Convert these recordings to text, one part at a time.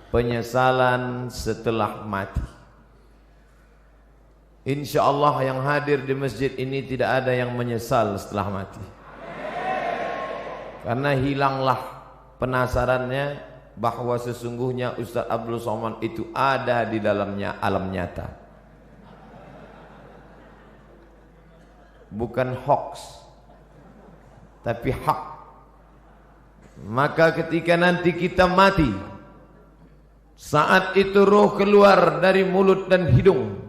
penyesalan setelah mati. Insya Allah yang hadir di masjid ini tidak ada yang menyesal setelah mati, karena hilanglah penasarannya bahwa sesungguhnya Ustaz Abdul Somad itu ada di dalamnya alam nyata, bukan hoax tapi hak. Maka ketika nanti kita mati, saat itu roh keluar dari mulut dan hidung,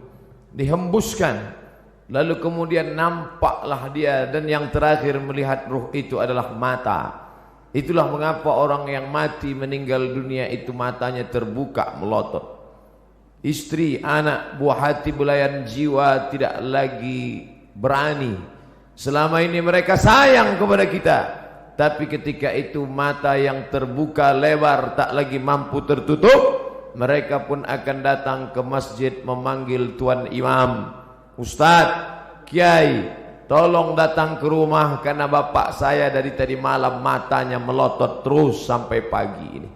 dihembuskan, lalu kemudian nampaklah dia, dan yang terakhir melihat roh itu adalah mata. Itulah mengapa orang yang mati meninggal dunia itu matanya terbuka melotot. Istri, anak, buah hati, belayan jiwa tidak lagi berani. Selama ini mereka sayang kepada kita, tapi ketika itu mata yang terbuka lebar tak lagi mampu tertutup, mereka pun akan datang ke masjid memanggil tuan imam, Ustadz, Kiai, tolong datang ke rumah karena bapak saya dari tadi malam matanya melotot terus sampai pagi ini.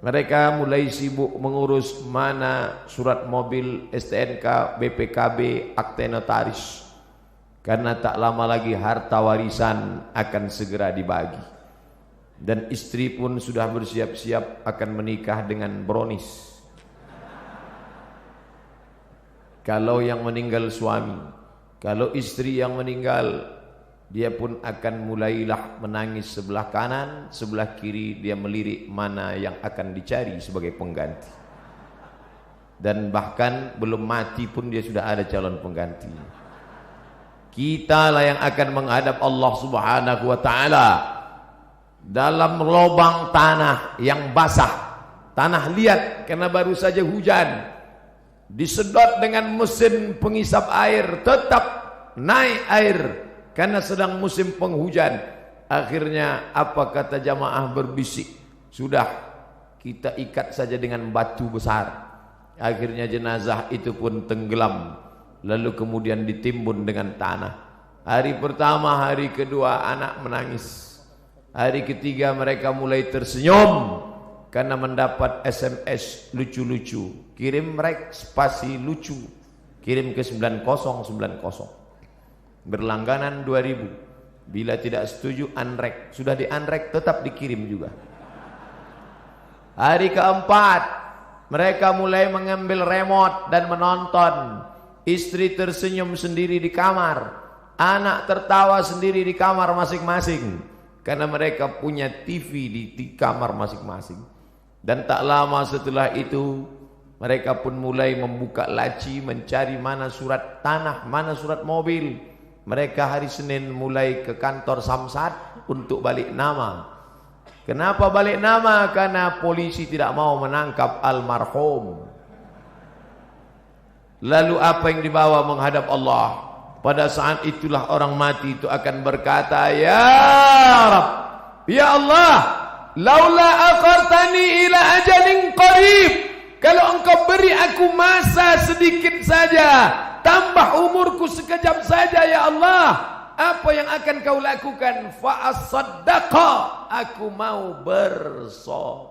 Mereka mulai sibuk mengurus mana surat mobil, STNK, BPKB, akte notaris, karena tak lama lagi harta warisan akan segera dibagi. Dan istri pun sudah bersiap-siap akan menikah dengan Bronis. Kalau yang meninggal suami, kalau istri yang meninggal, dia pun akan mulailah menangis sebelah kanan, sebelah kiri dia melirik mana yang akan dicari sebagai pengganti. Dan bahkan belum mati pun dia sudah ada calon pengganti. Kita lah yang akan menghadap Allah Subhanahu wa taala dalam lubang tanah yang basah, tanah liat karena baru saja hujan, disedot dengan mesin pengisap air, tetap naik air karena sedang musim penghujan. Akhirnya apa kata jamaah berbisik, sudah kita ikat saja dengan batu besar. Akhirnya jenazah itu pun tenggelam, lalu kemudian ditimbun dengan tanah. Hari pertama, hari kedua anak menangis. Hari ketiga mereka mulai tersenyum karena mendapat SMS lucu-lucu. Kirim rek spasi lucu, kirim ke 9090. Berlangganan 2000. Bila tidak setuju unrek, sudah di unrek tetap dikirim juga. Hari keempat mereka mulai mengambil remote dan menonton. Istri tersenyum sendiri di kamar, anak tertawa sendiri di kamar masing-masing, karena mereka punya TV di kamar masing-masing. Dan tak lama setelah itu mereka pun mulai membuka laci mencari mana surat tanah, mana surat mobil. Mereka hari Senin mulai ke kantor Samsat untuk balik nama. Kenapa balik nama? Karena polisi tidak mau menangkap almarhum. Lalu apa yang dibawa menghadap Allah? Pada saat itulah orang mati itu akan berkata, Ya Rab, Ya Allah, laula akhartani ila ajalin qarib, kalau engkau beri aku masa sedikit saja, tambah umurku sekejap saja ya Allah, apa yang akan kau lakukan? Fa as-saddaqa, aku mau bersodaqah,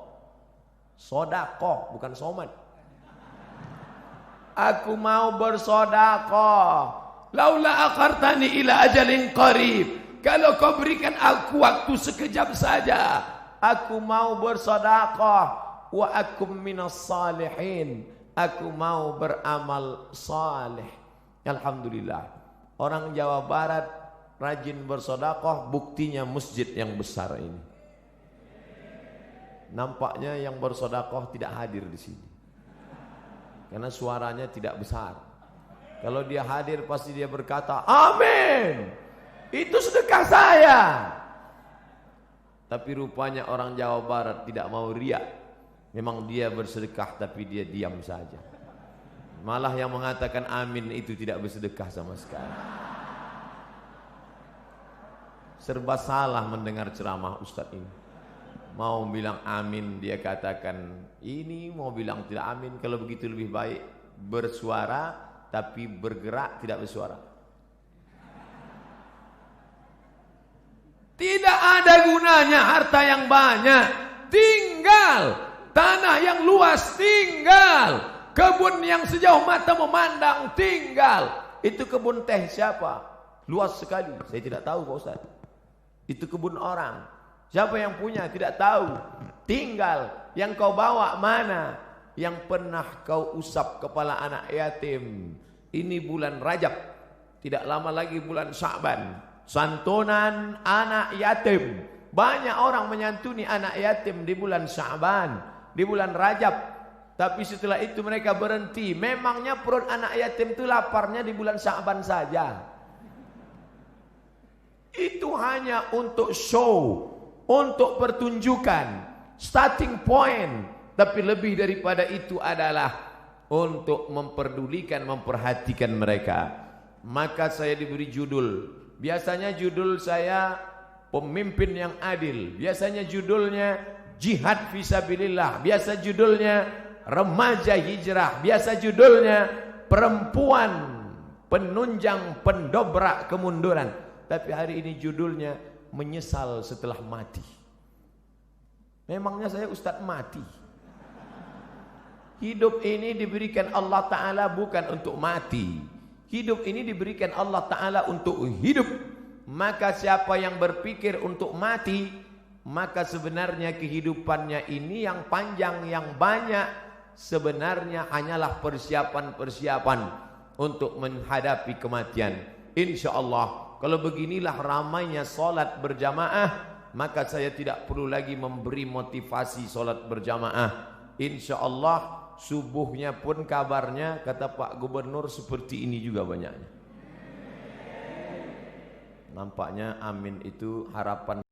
bukan somat. Aku mau bersedekah. Laula akhartani ila ajalin qarib, kalau kau berikan aku waktu sekejap saja, aku mau bersedekah. Wa akum minas salihin, aku mau beramal saleh. Alhamdulillah, orang Jawa Barat rajin bersedekah, buktinya masjid yang besar ini. Nampaknya yang bersedekah tidak hadir di sini karena suaranya tidak besar. Kalau dia hadir pasti dia berkata, amin, itu sedekah saya. Tapi rupanya orang Jawa Barat tidak mau riak. Memang dia bersedekah tapi dia diam saja. Malah yang mengatakan amin itu tidak bersedekah sama sekali. Serba salah mendengar ceramah Ustadz ini. Mau bilang amin dia katakan ini, mau bilang tidak amin. Kalau begitu lebih baik bersuara tapi bergerak tidak bersuara. Tidak ada gunanya harta yang banyak, tinggal Tanah yang luas tinggal. Kebun yang sejauh mata memandang tinggal. Itu kebun teh siapa? Luas sekali. Saya tidak tahu Pak Ustaz. Itu kebun orang. Siapa yang punya? Tidak tahu. Tinggal. Yang kau bawa mana? Yang pernah kau usap kepala anak yatim. Ini bulan Rajab. Tidak lama lagi bulan Sya'ban. Santunan anak yatim. Banyak orang menyantuni anak yatim di bulan Sya'ban, di bulan Rajab. Tapi setelah itu mereka berhenti. Memangnya perut anak yatim itu laparnya di bulan Sya'ban saja. Itu hanya untuk show, untuk pertunjukan, starting point. Tapi lebih daripada itu adalah untuk memperdulikan, memperhatikan mereka. Maka saya diberi judul. Biasanya judul saya pemimpin yang adil. Biasanya judulnya jihad fisabilillah. Biasa judulnya remaja hijrah. Biasa judulnya perempuan penunjang pendobrak kemunduran. Tapi hari ini judulnya menyesal setelah mati. Memangnya saya ustadz mati? Hidup ini diberikan Allah Ta'ala bukan untuk mati. Hidup ini diberikan Allah Ta'ala untuk hidup. Maka siapa yang berpikir untuk mati, maka sebenarnya kehidupannya ini yang panjang, yang banyak, sebenarnya hanyalah persiapan-persiapan untuk menghadapi kematian. Insya Allah, kalau beginilah ramainya solat berjamaah, maka saya tidak perlu lagi memberi motivasi solat berjamaah. Insya Allah subuhnya pun kabarnya kata Pak Gubernur seperti ini juga banyaknya. Nampaknya amin itu harapan